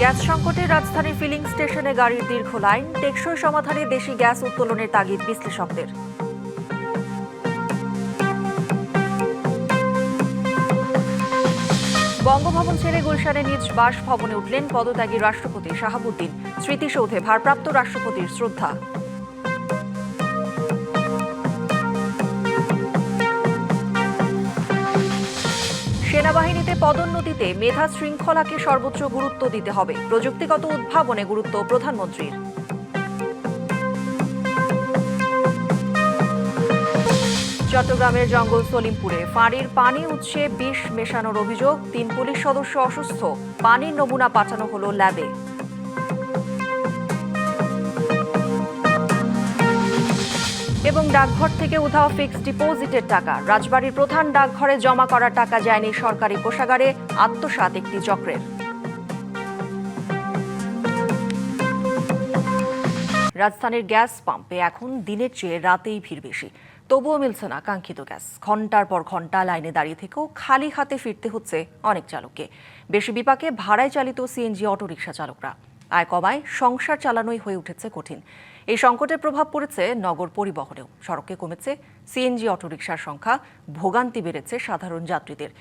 Gas সংকটে রাজধানীর feeling স্টেশনে গাড়ির দীর্ঘ লাইন, টেকসই সমাধানে দেশি গ্যাস উত্তোলনের তাগিদ বিশ্লেষকদের। বঙ্গভবন ছেড়ে গুলশানে নিজ বাসভবনে উঠলেন পদত্যাগী রাষ্ট্রপতি শাহাবুদ্দিন। স্মৃতিসৌধে ভারপ্রাপ্ত রাষ্ট্রপতির শ্রদ্ধা। সেনাবাহিনীতে পদোন্নতিতে মেধা শৃঙ্খলাকে সর্বোচ্চ গুরুত্ব দিতে হবে, প্রযুক্তিগত উদ্ভাবনে গুরুত্ব প্রধানমন্ত্রীর। চট্টগ্রামের জঙ্গল সলিমপুরে ফাঁড়ির পানি উৎসে বিষ মেশানোর অভিযোগ, 3 পুলিশ সদস্য অসুস্থ, পানির নমুনা পাঠানো হলো ল্যাবে। এবং ডাকঘর থেকে উধাও ফিক্সড ডিপোজিটের টাকা, রাজবাড়ীর প্রধান ডাকঘরে জমা করা টাকা যায়নি সরকারি কোষাগারে, আত্মসাৎ একটি চক্রের। রাজধানীর গ্যাস পাম্পে এখন দিনের চেয়ে রাতেই ভিড় বেশি, তবুও মিলছে না কাঙ্ক্ষিত গ্যাস। ঘন্টার পর ঘন্টা লাইনে দাঁড়িয়ে থেকেও খালি হাতে ফিরতে হচ্ছে অনেক চালককে। বেশি বিপাকে ভাড়ায় চালিত সিএনজি অটোরিকশা চালকরা। আয় কমায় সংসার চালানোই হয়ে উঠেছে কঠিন। এই সংকটের প্রভাব পড়েছে নগর পরিবহনেও। সড়কে কমেছে সিএনজি অটোরিকশার সংখ্যা, ভোগান্তি বেড়েছে সাধারণ যাত্রীদের।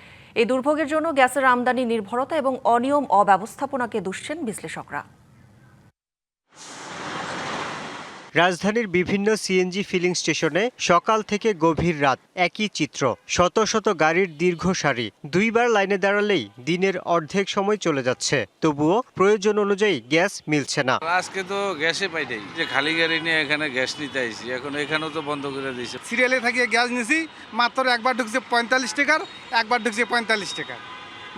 এই দুর্ভোগের জন্য গ্যাসের আমদানি নির্ভরতা এবং অনিয়ম অব্যবস্থাপনাকে দুষছেন বিশ্লেষকরা। রাজধানীর বিভিন্ন সিএনজি ফিলিং স্টেশনে সকাল থেকে গভীর রাত একই চিত্র, শত শত গাড়ির দীর্ঘ সারি। দুইবার লাইনে দাঁড়ালেই দিনের অর্ধেক সময় চলে যাচ্ছে, তবুও প্রয়োজন অনুযায়ী গ্যাস মিলছে না। আজকে তো গ্যাসে পাই নাই, যে খালি গাড়ি নিয়ে এখানে গ্যাস নিতে আইছি, এখন এখানেও তো বন্ধ করে দিয়েছে। সিরিয়ালে থাকিয়ে গ্যাস নিছি, মাত্র একবার ঢুকছে 45 টাকার, একবার ঢুকছে 45 টাকার,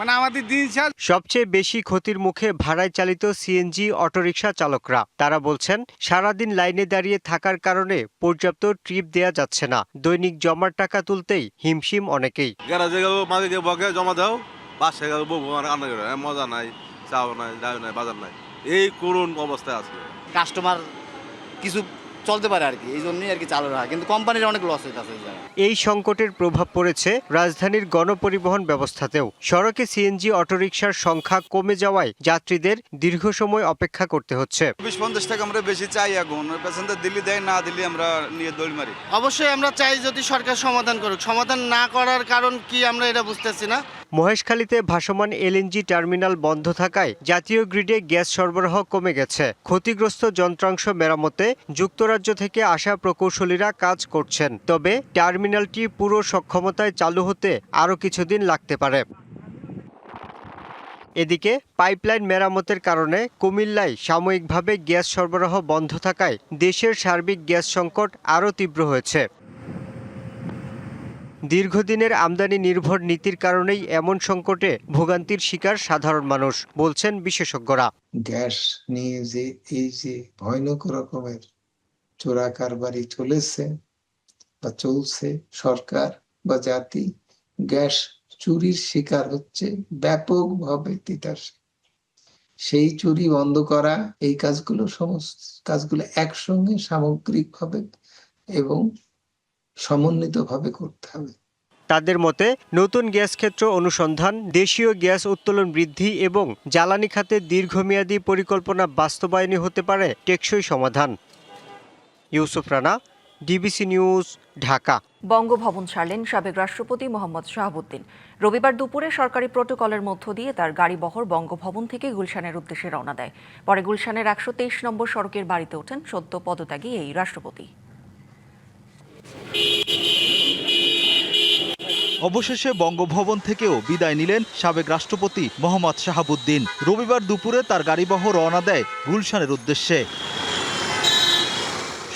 মানে আমাদের দিন শেষ। সবচেয়ে বেশি ক্ষতির মুখে ভাড়ায় চালিত সিএনজি অটোরিকশা চালকরা। তারা বলছেন, সারাদিন লাইনে দাঁড়িয়ে থাকার কারণে পর্যাপ্ত ট্রিপ দেয়া যাচ্ছে না। দৈনিক জমার টাকা তুলতেই হিমশিম অনেকেই। গ্যারাজে গেল, মাঝে গিয়ে বকে জমা দাও, বাসায় গেল বউ রান্না করে, মজা নাই, চাও নাই, দাও নাই, বাজার নাই, এই করুণ অবস্থায় আছে। কাস্টমার কিছু চলতে পারে আর কি, এই জন্যই আর কি চালু রাখা, কিন্তু কোম্পানির অনেক লস হইতেছে। এই সংকটের প্রভাব পড়েছে রাজধানীর গণপরিবহন ব্যবস্থাতেও। সড়কে সিএনজি অটোরিকশার সংখ্যা কমে যাওয়ায় যাত্রীদের দীর্ঘ সময় অপেক্ষা করতে হচ্ছে। 20-50 টাকা আমরা বেশি চাই, এখন প্যাসেঞ্জার দিল্লি দেয়, না দিল্লি আমরা নিয়ে দৌড় মারি। অবশ্যই আমরা চাই যদি সরকার সমাধান করুক, সমাধান না করার কারণ কি আমরা এটা বুঝতেছি না। মহেশখালীতে ভাসমান এলএনজি টার্মিনাল বন্ধ থাকায় জাতীয় গ্রিডে গ্যাস সরবরাহ কমে গেছে। ক্ষতিগ্রস্ত যন্ত্রাংশ মেরামতে যুক্তরাজ্য থেকে আসা প্রকৌশলীরা কাজ করছেন, তবে টার্মিনালটি পুরো সক্ষমতায় চালু হতে আরও কিছুদিন লাগতে পারে। এদিকে পাইপলাইন মেরামতের কারণে কুমিল্লায় সাময়িকভাবে গ্যাস সরবরাহ বন্ধ থাকায় দেশের সার্বিক গ্যাস সংকট আরও তীব্র হয়েছে। দীর্ঘদিনের আমদানি নির্ভর নীতির কারণেই এমন সংকটে ভোগান্তির শিকার সাধারণ মানুষ, বলছেন বিশেষজ্ঞরা। গ্যাস নিয়ে যে এই যে ভয়ানক রকমের চোরা কারবারি চলেছে বা চলছে, সরকার বা জাতি গ্যাস চুরির শিকার হচ্ছে ব্যাপকভাবে তিতাসে। সেই চুরি বন্ধ করা, এই কাজগুলো, সমস্ত কাজগুলো একসঙ্গে সামগ্রিকভাবে এবং সমন্বিতভাবে করতে হবে। তাদের মতে নতুন গ্যাস ক্ষেত্র অনুসন্ধান, দেশীয় গ্যাস উত্তোলন বৃদ্ধি এবং জ্বালানি খাতে দীর্ঘমেয়াদী পরিকল্পনা বাস্তবায়নই হতে পারে টেকসই সমাধান। Yusuf Rana, DBC news, Dhaka. বঙ্গভবন ছাড়লেন সাবেক রাষ্ট্রপতি মোহাম্মদ শাহাবুদ্দিন। রবিবার দুপুরে সরকারি প্রটোকলের মধ্য দিয়ে তার গাড়িবহর বঙ্গভবন থেকে গুলশানের উদ্দেশ্যে রওনা দেয়। পরে গুলশানের 123 নম্বর সড়কের বাড়িতে ওঠেন সদ্য পদত্যাগী এই রাষ্ট্রপতি। অবশেষে বঙ্গভবন থেকেও বিদায় নিলেন সাবেক রাষ্ট্রপতি মোহাম্মদ শাহাবুদ্দিন। রবিবার দুপুরে তার গাড়িবহর রওনা দেয় গুলশানের উদ্দেশ্যে।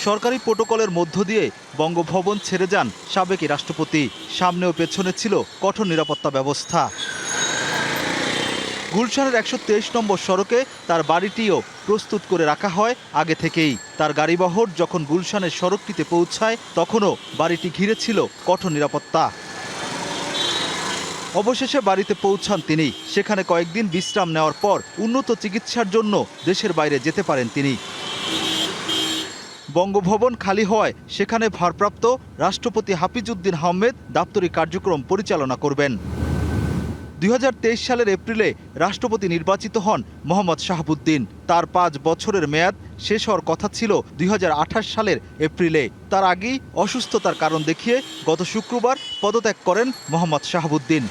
সরকারি প্রটোকলের মধ্য দিয়ে বঙ্গভবন ছেড়ে যান সাবেক রাষ্ট্রপতি। সামনে ও পেছনে ছিল কঠোর নিরাপত্তা ব্যবস্থা। গুলশানের 123 নম্বর সড়কে তার বাড়িটিও প্রস্তুত করে রাখা হয় আগে থেকেই। তার গাড়িবহর যখন গুলশানের সড়কটিতে পৌঁছায় তখনও বাড়িটি ঘিরে ছিল কঠোর নিরাপত্তা। অবশেষে বাড়িতে পৌঁছান তিনি। সেখানে কয়েকদিন বিশ্রাম নেওয়ার পর উন্নত চিকিৎসার জন্য দেশের বাইরে যেতে পারেন তিনি। বঙ্গভবন খালি হওয়ায় সেখানে ভারপ্রাপ্ত রাষ্ট্রপতি হাফিজ উদ্দিন আহমেদ দাপ্তরিক কার্যক্রম পরিচালনা করবেন। 2023 সালের এপ্রিলে রাষ্ট্রপতি নির্বাচিত হন মোহাম্মদ শাহাবুদ্দিন। তার 5 বছরের মেয়াদ শেষ হওয়ার কথা ছিল 2028 সালের এপ্রিলে। তার আগেই অসুস্থতার কারণ দেখিয়ে গত শুক্রবার পদত্যাগ করেন মোহাম্মদ শাহাবুদ্দিন।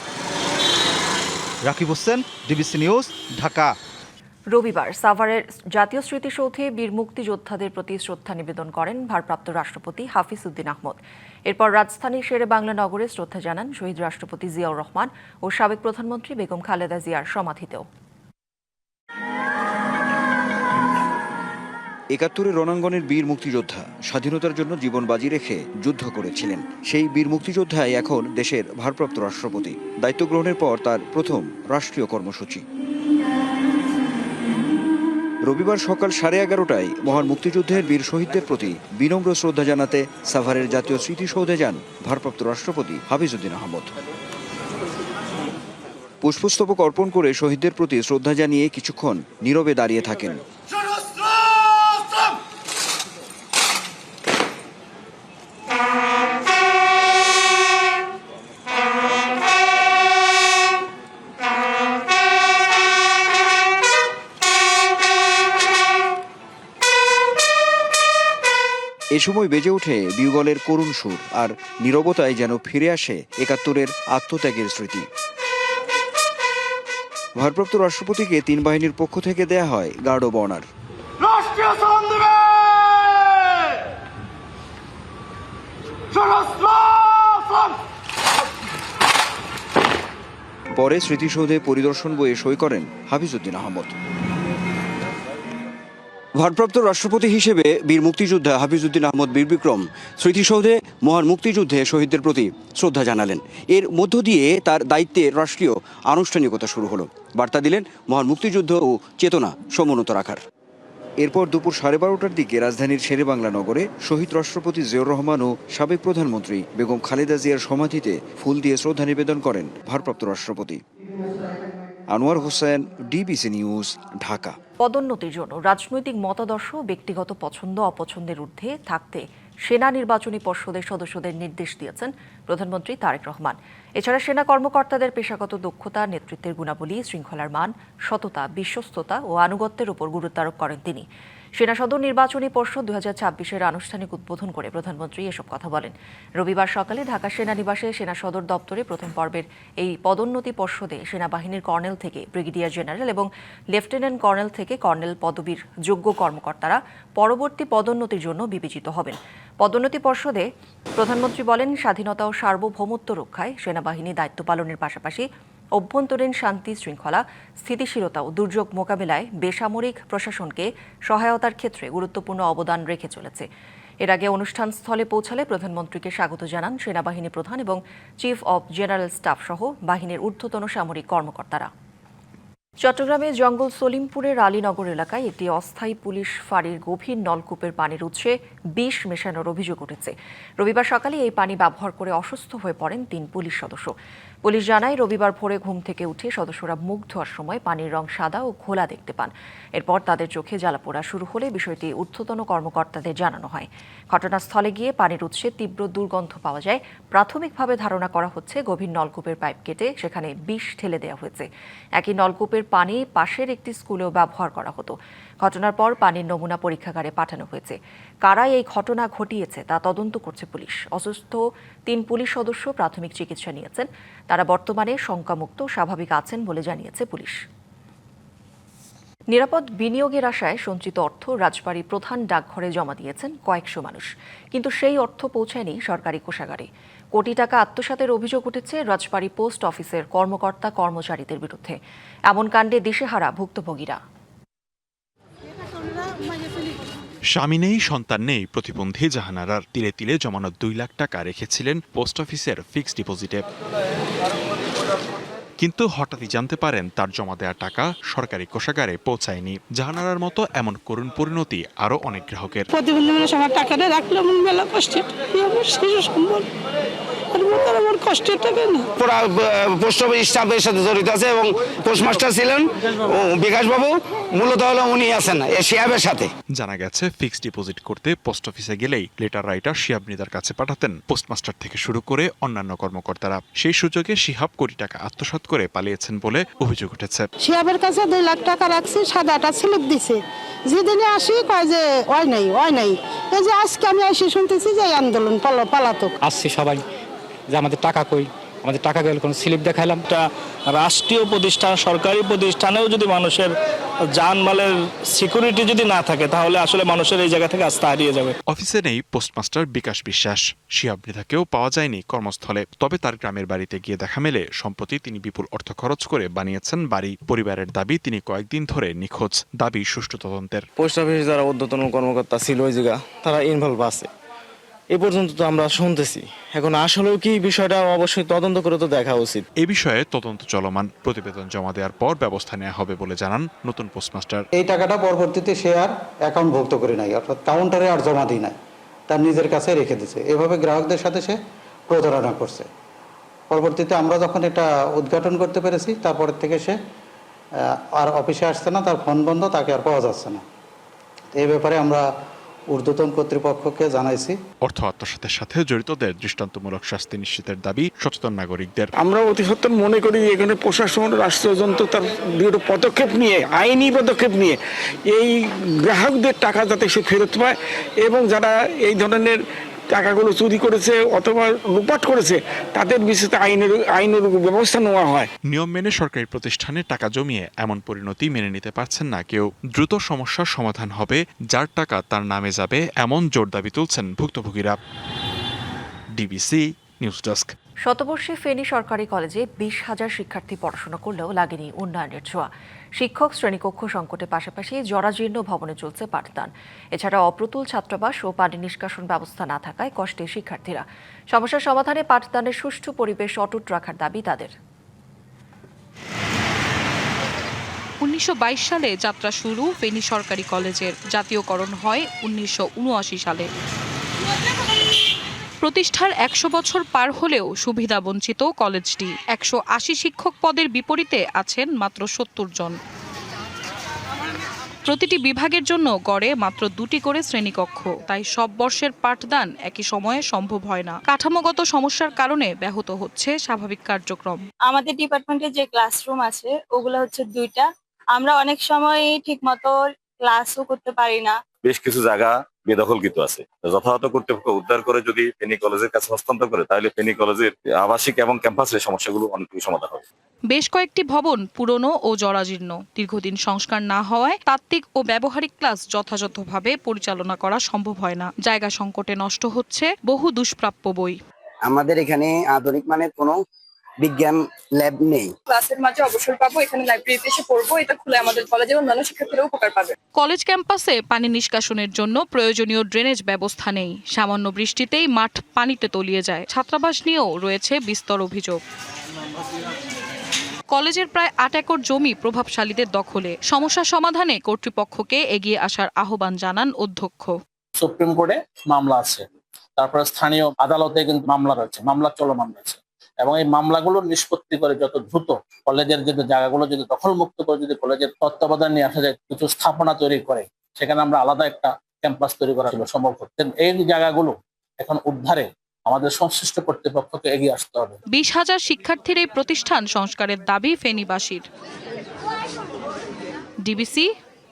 Rakib Hossain, DBC news, Dhaka. রবিবার সাভারের জাতীয় স্মৃতিসৌধে বীর মুক্তিযোদ্ধাদের প্রতি শ্রদ্ধা নিবেদন করেন ভারপ্রাপ্ত রাষ্ট্রপতি হাফিজ উদ্দিন আহমদ। এরপর রাজধানীর শেরেবাংলা নগরে শ্রদ্ধা জানান শহীদ রাষ্ট্রপতি জিয়াউর রহমান ও সাবেক প্রধানমন্ত্রী বেগম খালেদা জিয়ার সমাধিতেও। ৭১ রণাঙ্গনের বীর মুক্তিযোদ্ধা স্বাধীনতার জন্য জীবন বাজি রেখে যুদ্ধ করেছিলেন। সেই বীর মুক্তিযোদ্ধাই এখন দেশের ভারপ্রাপ্ত রাষ্ট্রপতি। দায়িত্ব গ্রহণের পর তার প্রথম রাষ্ট্রীয় কর্মসূচি। রবিবার সকাল 11:30টায় মহান মুক্তিযুদ্ধের বীর শহীদদের প্রতি বিনম্র শ্রদ্ধা জানাতে সাভারের জাতীয় স্মৃতিসৌধে যান ভারপ্রাপ্ত রাষ্ট্রপতি হাফিজ উদ্দিন আহমদ। পুষ্পস্তবক অর্পণ করে শহীদদের প্রতি শ্রদ্ধা জানিয়ে কিছুক্ষণ নীরবে দাঁড়িয়ে থাকেন। এ সময় বেজে ওঠে বিউগলের করুণ সুর, আর নীরবতায় যেন ফিরে আসে ৭১-এর আত্মত্যাগের স্মৃতি। ভারপ্রাপ্ত রাষ্ট্রপতিকে 3 বাহিনীর পক্ষ থেকে দেয়া হয় গার্ড অব অনার। পরে স্মৃতিসৌধে পরিদর্শন বইয়ে সই করেন হাফিজ উদ্দিন আহমদ। ভারপ্রাপ্ত রাষ্ট্রপতি হিসেবে বীর মুক্তিযোদ্ধা হাফিজ উদ্দিন আহমদ বীর বিক্রম স্মৃতিসৌধে মহান মুক্তিযুদ্ধে শহীদদের প্রতি শ্রদ্ধা জানালেন। এর মধ্য দিয়ে তার দায়িত্বের রাষ্ট্রীয় আনুষ্ঠানিকতা শুরু হলো। বার্তা দিলেন মহান মুক্তিযুদ্ধ ও চেতনা সমুন্নত রাখার। এরপর দুপুর 12:30টার দিকে রাজধানীর শেরেবাংলা নগরে শহীদ রাষ্ট্রপতি জিয়াউর রহমান ও সাবেক প্রধানমন্ত্রী বেগম খালেদা জিয়ার সমাধিতে ফুল দিয়ে শ্রদ্ধা নিবেদন করেন ভারপ্রাপ্ত রাষ্ট্রপতি। Anwar Hossain, DBC news, Dhaka. পদোন্নতির জন্য রাজনৈতিক মতাদর্শ ব্যক্তিগত পছন্দ অপছন্দের ঊর্ধ্বে থাকতে সেনা নির্বাচনী পর্ষদের সদস্যদের নির্দেশ দিয়েছেন প্রধানমন্ত্রী তারেক রহমান। এছাড়া সেনা কর্মকর্তাদের পেশাগত দক্ষতা, নেতৃত্বের গুণাবলী, শৃঙ্খলার মান, সততা, বিশ্বস্ততা ও আনুগত্যের উপর গুরুত্ব আরোপ করেন তিনি। সেনা সদর নির্বাচনী পর্ষদ 2026-এর আনুষ্ঠানিক উদ্বোধন করে প্রধানমন্ত্রী এসব কথা বলেন। রবিবার সকালে ঢাকা সেনানিবাসে সেনা সদর দপ্তরে প্রথম পর্বের এই পদোন্নতি পর্ষদে সেনাবাহিনীর কর্নেল থেকে ব্রিগেডিয়ার জেনারেল এবং লেফটেন্যান্ট কর্নেল থেকে কর্নেল পদবীর যোগ্য কর্মকর্তারা পরবর্তী পদোন্নতির জন্য বিবেচিত হবেন। পদোন্নতি পর্ষদে প্রধানমন্ত্রী বলেন, স্বাধীনতা ও সার্বভৌমত্ব রক্ষায় সেনাবাহিনী দায়িত্ব পালনের পাশাপাশি অভ্যন্তরীণ শান্তি শৃঙ্খলা, স্থিতিশীলতা ও দুর্যোগ মোকাবিলায় বেসামরিক প্রশাসনকে সহায়তার ক্ষেত্রে গুরুত্বপূর্ণ অবদান রেখে চলেছে। এর আগে অনুষ্ঠানস্থলে পৌঁছালে প্রধানমন্ত্রীকে স্বাগত জানান সেনাবাহিনী প্রধান এবং চিফ অব জেনারেল স্টাফ সহ বাহিনীর ঊর্ধ্বতন সামরিক কর্মকর্তারা। চট্টগ্রামে জঙ্গল সলিমপুরের আলীনগর এলাকায় একটি অস্থায়ী পুলিশ ফাঁড়ির গভীর নলকূপের পানির উৎসে বিষ মেশানোর অভিযোগ উঠেছে। রবিবার সকালে এই পানি ব্যবহার করে অসুস্থ হয়ে পড়েন 3 পুলিশ সদস্য। পুলিশ জানায়, রবিবার ভোরে ঘুম থেকে উঠে সদস্যরা মুখ ধোয়ার সময় পানির রং সাদা ও ঘোলা দেখতে পান। এরপর তাদের চোখে জ্বালাপোড়া শুরু হলে বিষয়টি ঊর্ধ্বতন কর্মকর্তাদের জানানো হয়। ঘটনাস্থলে গিয়ে পানির উৎসে তীব্র দুর্গন্ধ পাওয়া যায়। প্রাথমিকভাবে ধারণা করা হচ্ছে গভীর নলকূপের পাইপ কেটে সেখানে বিষ ঢেলে দেওয়া হয়েছে। একই নলকূপের পানি পাশের একটি স্কুলেও ব্যবহার করা হতো। ঘটনার পর পানির নমুনা পরীক্ষাগারে পাঠানো হয়েছে। কারা এই ঘটনা ঘটিয়েছে তা তদন্ত করছে পুলিশ। অসুস্থ 3 পুলিশ সদস্য প্রাথমিক চিকিৎসা নিয়েছেন। তারা বর্তমানে শঙ্কামুক্ত স্বাভাবিক আছেন বলে জানিয়েছে পুলিশ। নিরাপদ বিনিয়োগের আশায় সঞ্চিত অর্থ রাজবাড়ী প্রধান ডাকঘরে জমা দিয়েছেন কয়েকশো মানুষ, কিন্তু সেই অর্থ পৌঁছায়নি সরকারি কোষাগারে। কোটি টাকা আত্মসাতের অভিযোগ উঠেছে রাজবাড়ী পোস্ট অফিসের কর্মকর্তা কর্মচারীদের বিরুদ্ধে। এমন কাণ্ডে দিশেহারা ভুক্তভোগীরা। স্বামী নেই, সন্তান নেই প্রতিবন্ধী জাহানারার তিলে তিলে জমানো 2 লাখ টাকা রেখেছিলেন পোস্ট অফিসের ফিক্সড ডিপোজিটে। কিন্তু হঠাৎই জানতে পারেন তার জমা দেওয়া টাকা সরকারি কোষাগারে পৌঁছায়নি। জাহানারার মতো এমন করুণ পরিণতি আরো অনেক গ্রাহকের। প্রতিবন্ধী মানুষ আমার টাকাটা রাখলো, বেলা কষ্টে শিশু সম্বল আর তার আমার কষ্টের টাকা না। পোস্ট অফিস স্টাফের সাথে জড়িত আছে এবং পোস্টমাস্টার ছিলেন বিকাশ বাবু, মূলত হলো উনি আছেন শিহাবের সাথে। জানা গেছে ফিক্সড ডিপোজিট করতে পোস্ট অফিসে গেলেই লেটার রাইটার শিহাব মৃধার কাছে পাঠাতেন পোস্টমাস্টার থেকে শুরু করে অন্যান্য কর্মকর্তারা। সেই সুযোগে শিহাব কোটি টাকা আত্মসাৎ করে পালিয়েছেন বলে অভিযোগ উঠেছে। শিহাবের কাছে 2 লাখ টাকা রাখছি, সাদা একটা স্লিপ দিছে। যেদিনে আসি কয় যে হয় নাই। এই যে আজকে আমি এসে শুনতেছি যে আন্দোলন পালাতক আসছি সবাই, যে আমাদের টাকা কই, আমাদের টাকা গেল, কোনো স্লিপ দেখাইলাম। রাষ্ট্রীয় প্রতিষ্ঠান, সরকারি প্রতিষ্ঠানেও যদি মানুষের জানমালের সিকিউরিটি যদি না থাকে, তাহলে আসলে মানুষের এই জায়গা থেকে আস্থা হারিয়ে যাবে। অফিসে নেই পোস্টমাস্টার বিকাশ বিশ্বাস। শিহাব মৃধাকেও পাওয়া যায়নি কর্মস্থলে। তবে তার গ্রামের বাড়িতে গিয়ে দেখা মেলে সম্প্রতি তিনি বিপুল অর্থ খরচ করে বানিয়েছেন বাড়ি। পরিবারের দাবি তিনি কয়েকদিন ধরে নিখোঁজ, দাবি সুষ্ঠু তদন্তের। পোস্ট অফিসে যারা ঊর্ধ্বতন কর্মকর্তা ছিল ওই জায়গা, তারা ইনভলভ আছে এ পর্যন্ত তো আমরা শুনতেছি। এখন আসলেও কি বিষয়টা অবশ্যই তদন্ত করে তো দেখা উচিত। এ বিষয়ে তদন্ত চলমান, প্রতিবেদন জমা দেওয়ার পর ব্যবস্থা নেওয়া হবে বলে জানান নতুন পোস্টমাস্টার। এই টাকাটা পরবর্তীতে সে আর অ্যাকাউন্টভুক্ত করে নাই, অর্থাৎ কাউন্টারে আর জমা দিই নাই, তার নিজের কাছে রেখে দিয়েছে। এভাবে গ্রাহকদের সাথে সে প্রতারণা করছে। পরবর্তীতে আমরা যখন এটা উদ্ঘাটন করতে পেরেছি, তারপরের থেকে সে আর অফিসে আসছে না, তার ফোন বন্ধ, তাকে আর পাওয়া যাচ্ছে না। এই ব্যাপারে আমরা ঊর্ধ্বতন কর্তৃপক্ষকে জানাইছি। অর্থ আত্মসাতের সাথে জড়িতদের দৃষ্টান্তমূলক শাস্তি নিশ্চিতের দাবি সচেতন নাগরিকদের। আমরা অতি সত্বর মনে করি এখানে প্রশাসন, রাষ্ট্রযন্ত্র তার দৃঢ় পদক্ষেপ নিয়ে, আইনি পদক্ষেপ নিয়ে এই গ্রাহকদের টাকা যাতে সে ফেরত পায়, এবং যারা এই ধরনের টাকাগুলো চুরি করেছে অথবা লুপাট করেছে তাদের বিষয়ে আইনের ব্যবস্থা নেওয়া হয়। নিয়ম মেনে সরকারি প্রতিষ্ঠানে টাকা জমিয়ে এমন পরিণতি মেনে নিতে পারছেন না কেউ। দ্রুত সমস্যার সমাধান হবে, যার টাকা তার নামে যাবে, এমন জোর দাবি তুলছেন ভুক্তভোগীরা। DBC news desk. শতবর্ষী ফেনী সরকারি কলেজে 20,000 শিক্ষার্থী পড়াশোনা করলেও লাগেনি উন্নয়নের ছোঁয়া। শিক্ষক, শ্রেণীকক্ষ সংকটের পাশাপাশি জরাজীর্ণ ভবনে চলছে পাঠদান। এছাড়া অপ্রতুল ছাত্রাবাস ও পানি নিষ্কাশন ব্যবস্থা না থাকায় কষ্টে শিক্ষার্থীরা। সমস্যার সমাধানে পাঠদানের সুষ্ঠু পরিবেশ অটুট রাখার দাবি তাদের। 1922 সালে যাত্রা শুরু ফেনী সরকারি কলেজের। জাতীয়করণ হয় 1979 সালে। প্রতিষ্ঠার 100 বছর পার হলেও সুবিধা বঞ্চিত কলেজটি। 180 শিক্ষক পদের বিপরীতে আছেন মাত্র 70 জন। প্রতিটি বিভাগের জন্য গড়ে মাত্র 2টি করে শ্রেণীকক্ষ, তাই সব বর্ষের পাঠদান একই সময়ে সম্ভব হয় না। কাঠামোগত সমস্যার কারণে ব্যাহত হচ্ছে স্বাভাবিক কার্যক্রম। আমাদের ডিপার্টমেন্টে যে ক্লাসরুম আছে ওগুলো হচ্ছে 2টা। আমরা অনেক সময় ঠিকমতো ক্লাসও করতে পারি না। বেশ কিছু জায়গা বেদখলকৃত আছে, যথাযথ কর্তৃপক্ষ উদ্ধার করে যদি ফেনী কলেজের কাছে হস্তান্তর করে, তাহলে ফেনী কলেজের আবাসিক এবং ক্যাম্পাসের সমস্যাগুলো অনেকটুকু সমাধান হবে। বেশ কয়েকটি ভবন পুরনো ও জরাজীর্ণ। দীর্ঘদিন সংস্কার না হওয়ায় তাত্ত্বিক ও ব্যবহারিক ক্লাস যথাযথভাবে পরিচালনা করা সম্ভব হয় না। জায়গা সংকটে নষ্ট হচ্ছে বহু দুষ্প্রাপ্য বই। আমাদের এখানে আধুনিক মানের কোনো বিজ্ঞান ল্যাব নেই। ক্লাসের মাঝে অবসর পাবো, এখানে লাইব্রেরিতে এসে পড়বো, এটা খুলে আমাদের কলেজের অন্যান্য শিক্ষার্থীরা উপকার পাবে। কলেজ ক্যাম্পাসে পানি নিষ্কাশনের জন্য প্রয়োজনীয় ড্রেনেজ ব্যবস্থা নেই। সামান্য বৃষ্টিতেই মাঠ পানিতে তলিয়ে যায়। ছাত্রাবাস নিয়েও রয়েছে বিস্তর অভিযোগ। কলেজের প্রায় 8 একর জমি প্রভাবশালীদের দখলে। সমস্যা সমাধানে কর্তৃপক্ষকে এগিয়ে আসার আহ্বান জানান অধ্যক্ষ। সুপ্রিম কোর্টে মামলা আছে, তারপরে স্থানীয় আদালতে কিন্তু মামলা রয়েছে, মামলা চলমান রয়েছে, এবং এই মামলাগুলো নিষ্পত্তি করে যত দ্রুত কলেজের যে জায়গাগুলো যদি দখলমুক্ত করে যদি কলেজের তত্ত্বাবধান নিয়ে আসা যায়, কিছু স্থাপনা তৈরি করে সেখানে আমরা আলাদা একটা ক্যাম্পাস তৈরি করা সম্ভব হচ্ছে। এই জায়গাগুলো এখন উদ্ধারে আমাদের সংশ্লিষ্ট কর্তৃপক্ষকে এগিয়ে আসতে হবে। 20,000 শিক্ষার্থীর এই প্রতিষ্ঠান সংস্কারের দাবি ফেনীবাসীর। DBC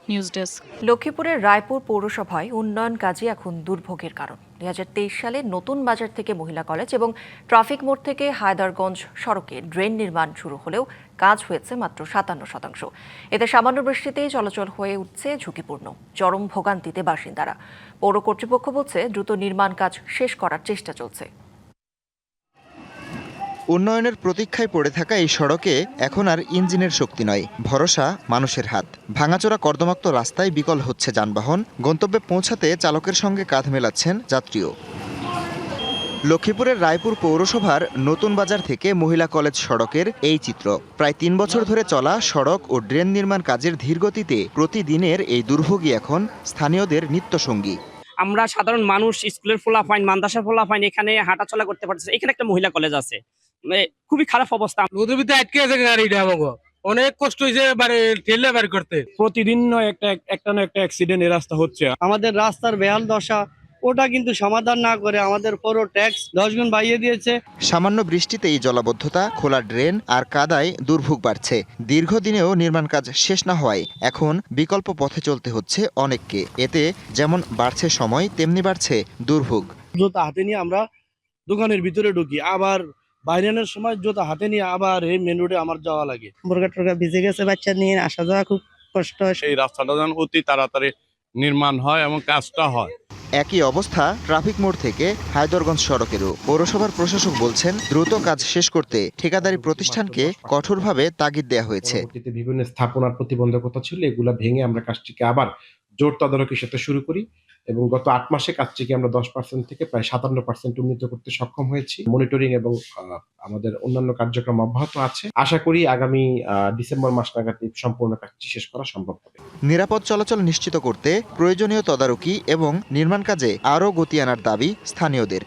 news desk. লক্ষ্মীপুরের রায়পুর পৌরসভায় উন্নয়ন কাজে এখন দুর্ভোগের কারণ। 2023 সালে নতুন বাজার থেকে মহিলা কলেজ এবং ট্রাফিক মোড় থেকে হায়দারগঞ্জ সড়কে ড্রেন নির্মাণ শুরু হলেও কাজ হয়েছে মাত্র 57%। এতে সামান্য বৃষ্টিতেই চলাচল হয়ে উঠছে ঝুঁকিপূর্ণ। চরম ভোগান্তিতে বাসিন্দারা। পৌর কর্তৃপক্ষ বলছে দ্রুত নির্মাণ কাজ শেষ করার চেষ্টা চলছে। উন্নয়নের প্রতীক্ষায় পড়ে থাকা এই সড়কে এখন আর ইঞ্জিনের শক্তি নয়, ভরসা মানুষের হাত। ভাঙাচোরা কর্দমাক্ত রাস্তায় বিকল হচ্ছে যানবাহন। গন্তব্যে পৌঁছাতে চালকের সঙ্গে কাঁধ মেলাচ্ছেন যাত্রীও। লক্ষ্মীপুরের রায়পুর পৌরসভার নতুন বাজার থেকে মহিলা কলেজ সড়কের এই চিত্র। প্রায় 3 বছর ধরে চলা সড়ক ও ড্রেন নির্মাণ কাজের ধীরগতিতে প্রতিদিনের এই দুর্ভোগই এখন স্থানীয়দের নিত্যসঙ্গী। আমরা সাধারণ মানুষ স্কুলের ফলাফাইন মাদ্রাসার ফলাফাইন এখানে হাঁটাচলা করতে পারতেছে। এখানে একটা মহিলা কলেজ আছে, খুবই খারাপ অবস্থা। নদীর ভিতরে আটকে আছে গাড়িটা, আমাকে অনেক কষ্ট হয়েছে ঠেলে বের করতে। প্রতিদিন একটা না একটা অ্যাক্সিডেন্ট এই রাস্তা হচ্ছে। আমাদের রাস্তার বেহাল দশা, ওটা কিন্তু সমাধান না করে আমাদের পুরো ট্যাক্স 10 গুণ বাড়িয়ে দিয়েছে। সামান্য বৃষ্টিতেই জলাবদ্ধতা, খোলা ড্রেন আর কাদায় দুর্ভোগ বাড়ছে। দীর্ঘদিনেও নির্মাণ কাজ শেষ না হওয়ায় এখন বিকল্প পথে চলতে হচ্ছে অনেককে। এতে যেমন বাড়ছে সময়, তেমনি বাড়ছে দুর্ভোগ। জুতা হাতে নিয়ে আমরা দোকানের ভিতরে ঢুকি, আবার বাইরের সময় জুতা হাতে নিয়ে আবার এই মেন রোডে আমার যাওয়া লাগে। বোরকা টোরকা ভিজে গেছে, বাচ্চা নিয়ে আসা যাওয়া খুব কষ্ট। এই রাস্তাটা যেন অতি তাড়াতাড়ি নির্মাণ হয় এবং কাজটা হয়। একই অবস্থা ট্রাফিক মোড় থেকে হায়দরগঞ্জ সড়কেরও। পৌরসভার প্রশাসক বলছেন, দ্রুত কাজ শেষ করতে ঠিকাদারি প্রতিষ্ঠানকে কঠোরভাবে তাগিদ দেওয়া হয়েছে। বিভিন্ন স্থাপনার প্রতিবন্ধকতা ছিল, এগুলা ভেঙে আমরা কাজটিকে আবার জোর তদারকির সাথে শুরু করি এবং গত 8 মাসে কাজটিকে আমরা 10% থেকে প্রায় 57% উন্নীত করতে সক্ষম হয়েছি। মনিটরিং এবং আমাদের অন্যান্য কার্যক্রম অব্যাহত আছে। আশা করি আগামী ডিসেম্বর মাস নাগাদ সম্পূর্ণ কাজটি শেষ করা সম্ভব হবে। নিরাপদ চলাচল নিশ্চিত করতে প্রয়োজনীয় তদারকি এবং নির্মাণ কাজে আরও গতি আনার দাবি স্থানীয়দের।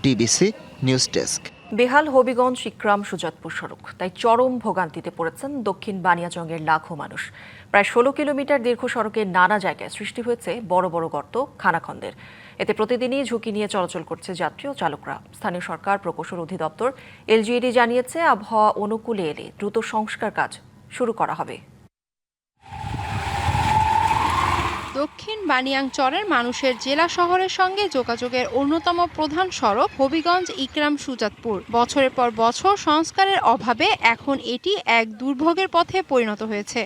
DBC news desk. বেহাল হবিগঞ্জ ইকরাম সুজাতপুর সড়ক, তাই চরম ভোগান্তিতে পড়েছেন দক্ষিণ বানিয়াচংয়ের লাখো মানুষ। প্রায় 16 কিলোমিটার দীর্ঘ সড়কের নানা জায়গায় সৃষ্টি হয়েছে বড় বড় গর্ত, খানাখন্দের। এতে প্রতিদিনই ঝুঁকি নিয়ে চলাচল করছে যাত্রী ও চালকরা। স্থানীয় সরকার প্রকৌশল অধিদপ্তর এলজিইডি জানিয়েছে, আবহাওয়া অনুকূলে এলে দ্রুত সংস্কার কাজ শুরু করা হবে। দক্ষিণ বানিয়াচংয়ের মানুষের জেলা শহরের সঙ্গে যোগাযোগের অন্যতম প্রধান সড়ক হবিগঞ্জ ইকরাম সুজাতপুর। বছরের পর বছর সংস্কারের অভাবে এখন এটি এক দুর্ভোগের পথে পরিণত হয়েছে।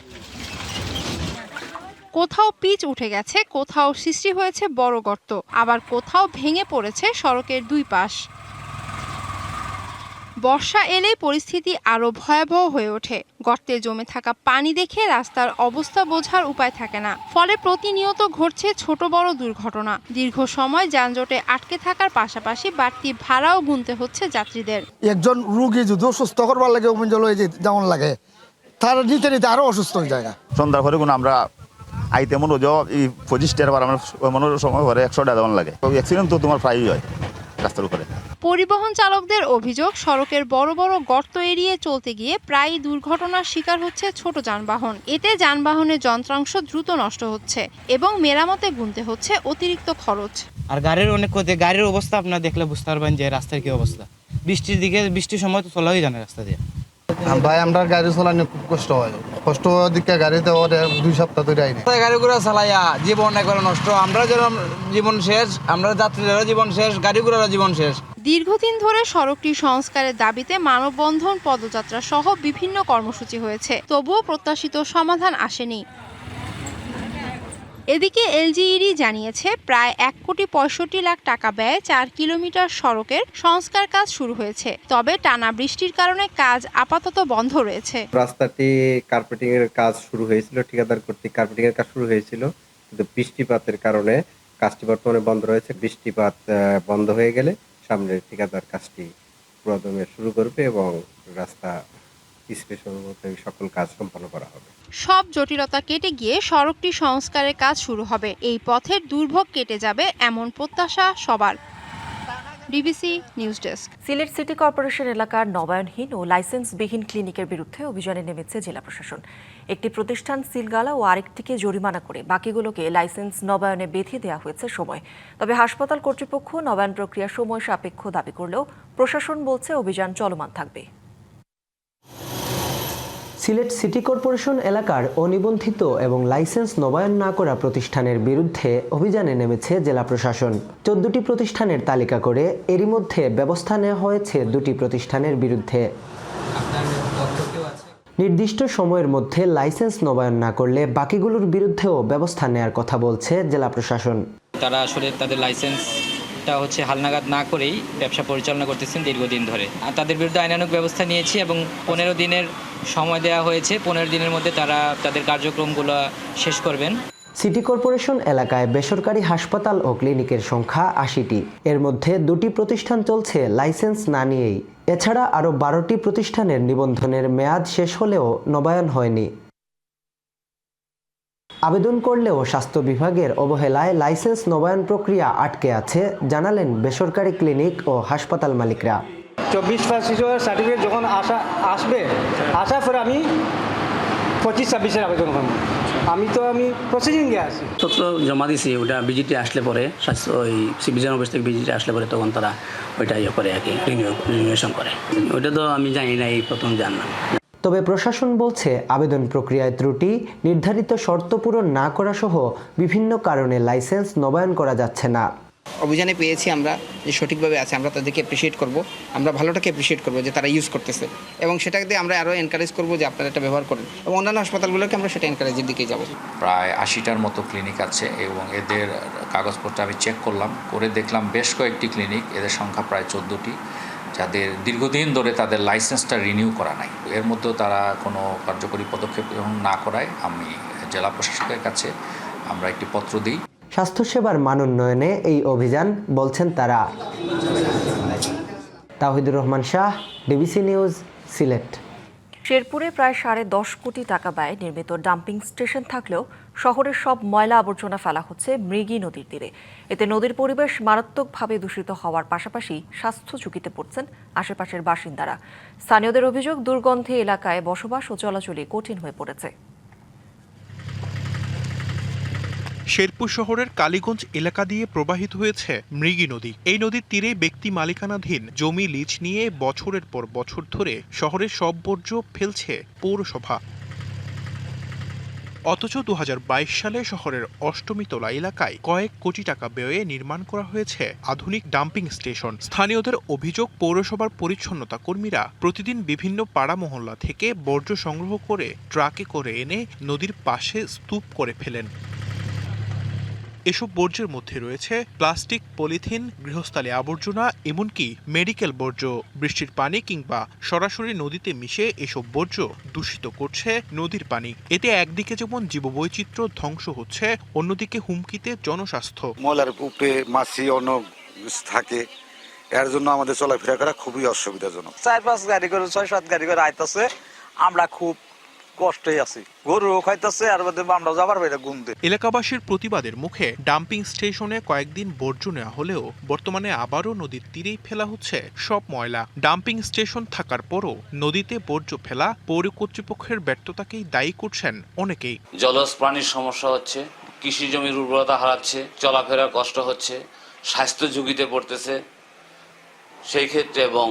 কোথাও পিচ উঠে গেছে, কোথাও সৃষ্টি হয়েছে বড় গর্ত, আবার কোথাও ভেঙে পড়েছে সড়কের দুই পাশ। বর্ষা এলেই পরিস্থিতি আরও ভয়াবহ হয়ে ওঠে। গর্তে জমে থাকা পানি দেখে রাস্তার অবস্থা বোঝার উপায় থাকে না। ফলে প্রতিনিয়ত ঘটছে ছোট বড় দুর্ঘটনা। দীর্ঘ সময় যানজটে আটকে থাকার পাশাপাশি বাড়তি ভাড়াও গুনতে হচ্ছে যাত্রীদের। একজন রোগী যদি অসুস্থ করবার লাগে যেমন লাগে, তার নিতে নিতে আরো অসুস্থ হয়ে যায়। সন্ধ্যা করে আমরা আইতে মনে যাও 25 টাকা মনে সময় করে 100 টাকা লাগে। অ্যাক্সিডেন্ট তো তোমার প্রায়ই হয় রাস্তার উপরে। পরিবহন চালকদের অভিযোগ, সড়কের বড় বড় গর্ত এড়িয়ে চলতে গিয়ে প্রায়ই দুর্ঘটনার শিকার হচ্ছে ছোট যানবাহন। এতে যানবাহনের যন্ত্রাংশ দ্রুত নষ্ট হচ্ছে এবং মেরামতে গুনতে হচ্ছে অতিরিক্ত খরচ। আর গাড়ির অনেক ক্ষতি। গাড়ির অবস্থা আপনারা দেখলে বুঝতে পারবেন যে রাস্তার কি অবস্থা। বৃষ্টির সময় তো চলাই জানে রাস্তা দিয়ে। ভাই আমরা গাড়ি চালানো খুব কষ্ট হয়। কষ্ট দিকে গাড়িতে 2 সপ্তাহ ধরে আইনি। গাড়ি ঘোড়া চালাইয়া জীবন একবার নষ্ট। আমরা যেরকম জীবন শেষ, আমরা যাত্রীদেরও জীবন শেষ, গাড়ি ঘোড়ারও জীবন শেষ। দীর্ঘদিন ধরে সড়কটি সংস্কারের দাবিতে মানববন্ধন, পদযাত্রা সহ বিভিন্ন কর্মসূচি হয়েছে, তবুও প্রত্যাশিত সমাধান আসেনি। এদিকে এলজিইডি জানিয়েছে, প্রায় 1,65,00,000 টাকা ব্যয়ে 4 কিলোমিটার সড়কের সংস্কার কাজ শুরু হয়েছে। তবে টানা বৃষ্টির কারণে কাজ আপাতত বন্ধ রয়েছে। রাস্তাটি কার্পেটিং এর কাজ শুরু হয়েছিল, ঠিকাদার কর্তৃক কার্পেটিং এর কাজ শুরু হয়েছিল, কিন্তু বৃষ্টিপাতের কারণে কাজটি বর্তমানে বন্ধ রয়েছে। বৃষ্টিপাত বন্ধ হয়ে গেলে সামনে ঠিকাদার কাজটি পুরোদমে শুরু করবে এবং রাস্তা স্পেশাল মতো সকল কাজ সম্পন্ন করা হবে। সব জটিলতা কেটে গিয়ে সড়কটি সংস্কারের কাজ শুরু হবে। এই পথের দুর্ভোগ কেটে যাবে এমন প্রত্যাশা সবার। DBC news desk. Sylhet city corporation এলাকার নবায়নহীন ও লাইসেন্সবিহীন ক্লিনিকের বিরুদ্ধে অভিযানে নেমেছে জেলা প্রশাসন। একটি প্রতিষ্ঠান সিলগালা ও আরেকটিকে জরিমানা করে বাকিগুলোকে লাইসেন্স নবায়নে বেঁধে দেওয়া হয়েছে সময়। তবে হাসপাতাল কর্তৃপক্ষ নবায়ন প্রক্রিয়া সময় সাপেক্ষ দাবি করলেও প্রশাসন বলছে অভিযান চলমান থাকবে। সিলেট সিটি কর্পোরেশন এলাকার অনিবন্ধিত এবং লাইসেন্স নবায়ন না করা প্রতিষ্ঠানের বিরুদ্ধে অভিযানে নেমেছে জেলা প্রশাসন। 14টি প্রতিষ্ঠানের তালিকা করে এরই মধ্যে ব্যবস্থা নেওয়া হয়েছে 2টি প্রতিষ্ঠানের বিরুদ্ধে। নির্দিষ্ট সময়ের মধ্যে লাইসেন্স নবায়ন না করলে বাকিগুলোর বিরুদ্ধেও ব্যবস্থা নেওয়ার কথা বলছে জেলা প্রশাসন। তারা আসলে তাদের লাইসেন্স হালনাগাদ না করেই ব্যবসা পরিচালনা করতেছেন দীর্ঘদিন ধরে। তাদের বিরুদ্ধে আইনানুগ ব্যবস্থা নিয়েছি এবং 15 দিনের সময় দেওয়া হয়েছে। 15 দিনের মধ্যে তারা তাদের কার্যক্রমগুলো শেষ করবেন। সিটি কর্পোরেশন এলাকায় বেসরকারি হাসপাতাল ও ক্লিনিকের সংখ্যা 80টি। এর মধ্যে 2টি প্রতিষ্ঠান চলছে লাইসেন্স না নিয়েই। এছাড়া আরও 12টি প্রতিষ্ঠানের নিবন্ধনের মেয়াদ শেষ হলেও নবায়ন হয়নি। আবেদন করলেও স্বাস্থ্য বিভাগের অবহেলায় লাইসেন্স নবায়ন প্রক্রিয়া আটকে আছে জানালেন বেসরকারি ক্লিনিক ও হাসপাতাল মালিকরা। 24-25 সার্টিফিকেট যখন আসবে আসার পরে আমি 25-26 আবেদন করব। আমি প্রসেসিংয়ে আছি। তথ্য জমা দিয়েছি, ওটা ভিজিটে আসলে পরে স্বাস্থ্য ওই সিভিজন অফিস থেকে ভিজিটে আসলে পরে তখন তারা ওইটা করে আর কি রিনিউয়েশন করে। ওইটা তো আমি জানি না, এই প্রথম জানলাম। তবে প্রশাসন বলছে আবেদন প্রক্রিয়ায় ত্রুটি, নির্ধারিত শর্ত পূরণ না করা সহ বিভিন্ন কারণে লাইসেন্স নবায়ন করা যাচ্ছে না। অভিযানে পেয়েছি আমরা যে সঠিকভাবে আছে, আমরা তাদেরকে অ্যাপ্রিসিয়েট করব, আমরা ভালোটাকে অ্যাপ্রিসিয়েট করব যে তারা ইউজ করতেছে, এবং সেটাকে আমরা আরও এনকারেজ করব যে আপনারা এটা ব্যবহার করেন, এবং অন্যান্য হাসপাতালগুলোকে আমরা সেটা এনকারেজের দিকে যাব। প্রায় 80টার মতো ক্লিনিক আছে এবং এদের কাগজপত্র আমি চেক করলাম, করে দেখলাম বেশ কয়েকটি ক্লিনিক, এদের সংখ্যা প্রায় 14টি, যাদের দীর্ঘদিন ধরে তাদের লাইসেন্সটা রিনিউ করা নাই। এর মধ্যেও তারা কোনো কার্যকরী পদক্ষেপ না করায় আমি জেলা প্রশাসকের কাছে আমরা একটি পত্র দিই। স্বাস্থ্যসেবার মান উন্নয়নে এই অভিযান বলছেন তারা। Tawhidur Rahman Shah, DBC news, Sylhet. শেরপুরে প্রায় 10.5 কোটি টাকা ব্যয়ে নির্মিত ডাম্পিং স্টেশন থাকলেও শহরের সব ময়লা আবর্জনা ফেলা হচ্ছে মৃগী নদীর তীরে। এতে নদীর পরিবেশ মারাত্মকভাবে দূষিত হওয়ার পাশাপাশি স্বাস্থ্য ঝুঁকিতে পড়ছেন আশেপাশের বাসিন্দারা। স্থানীয়দের অভিযোগ, দুর্গন্ধে এলাকায় বসবাস ও চলাচলই কঠিন হয়ে পড়েছে। শেরপুর শহরের কালীগঞ্জ এলাকা দিয়ে প্রবাহিত হয়েছে মৃগী নদী। এই নদীর তীরে ব্যক্তি মালিকানাধীন জমি লিজ নিয়ে বছরের পর বছর ধরে শহরের সব বর্জ্য ফেলছে পৌরসভা। অথচ 2022 সালে শহরের অষ্টমীতলা এলাকায় কয়েক কোটি টাকা ব্যয়ে নির্মাণ করা হয়েছে আধুনিক ডাম্পিং স্টেশন। স্থানীয়দের অভিযোগ, পৌরসভার পরিচ্ছন্নতা কর্মীরা প্রতিদিন বিভিন্ন পাড়া মহল্লা থেকে বর্জ্য সংগ্রহ করে ট্রাকে করে এনে নদীর পাশে স্তূপ করে ফেলেন। এসব বর্জ্যের মধ্যে রয়েছে প্লাস্টিক, পলিথিন, গৃহস্থালী আবর্জনা, এমনকি মেডিকেল বর্জ্য। বৃষ্টির পানি কিংবা সরাসরি নদীতে মিশে এসব বর্জ্য দূষিত করছে নদীর পানি। এতে একদিকে যেমন জীববৈচিত্র্য ধ্বংস হচ্ছে, অন্যদিকে হুমকিতে জনস্বাস্থ্য। ময়লার উপরে মাছি অন্য থাকে, এর জন্য আমাদের চলাফেরা করা খুবই অসুবিধাজনক। 4-5 গাড়ি করে 6-7 গাড়ি করে আইতাছে, আমরা খুব কষ্টে আছি। গরু খাইতেছে আর আমরা যাবার বাইরে ঘুমতে। এলাকাবাসীর প্রতিবাদের মুখে ডাম্পিং স্টেশনে কয়েকদিন বর্জ্য নেওয়া হলেও বর্তমানে আবারও নদীর তীরেই ফেলা হচ্ছে সব ময়লা। ডাম্পিং স্টেশন থাকার পরও নদীতে বর্জ্য ফেলা পৌর কর্তৃপক্ষের ব্যর্থতাকেই দায়ী করছেন অনেকেই। জলজ প্রাণীর সমস্যা হচ্ছে, কৃষি জমির উর্বরতা হারাচ্ছে, চলাফেরা কষ্ট হচ্ছে, স্বাস্থ্য ঝুঁকিতে পড়তেছে সেই ক্ষেত্রে, এবং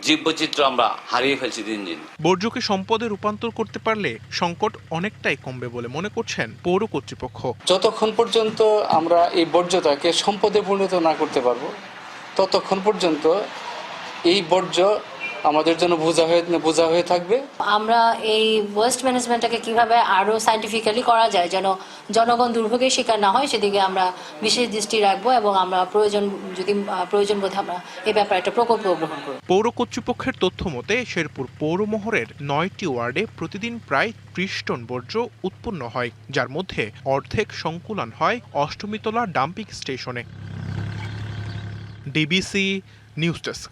জীববৈচিত্র্য আমরা হারিয়ে ফেলছি দিন দিন। বর্জ্যকে সম্পদে রূপান্তর করতে পারলে সংকট অনেকটাই কমবে বলে মনে করছেন পৌর কর্তৃপক্ষ। যতক্ষণ পর্যন্ত আমরা এই বর্জ্যটাকে সম্পদে পরিণত না করতে পারবো, ততক্ষণ পর্যন্ত এই বর্জ্য আমাদের জন্য বোঝা হয়ে থাকবে। আমরা এই ওয়েস্ট ম্যানেজমেন্টটাকে কিভাবে আরো সায়েন্টিফিক্যালি করা যায়, যেন জনগণ দুর্ভোগের শিকার না হয়, সেদিকে আমরা বিশেষ দৃষ্টি রাখবো, এবং আমরা প্রয়োজন বোধে আমরা এই ব্যাপারে একটা প্রকল্প গ্রহণ করব। পৌর কর্তৃপক্ষের তথ্য মতে শেরপুর পৌরমহলের 9টি ওয়ার্ডে প্রতিদিন প্রায় 30 টন বর্জ্য উৎপন্ন হয়, যার মধ্যে অর্ধেক সংকুলন হয় অষ্টমীতলা ডাম্পিং স্টেশনে। DBC news desk.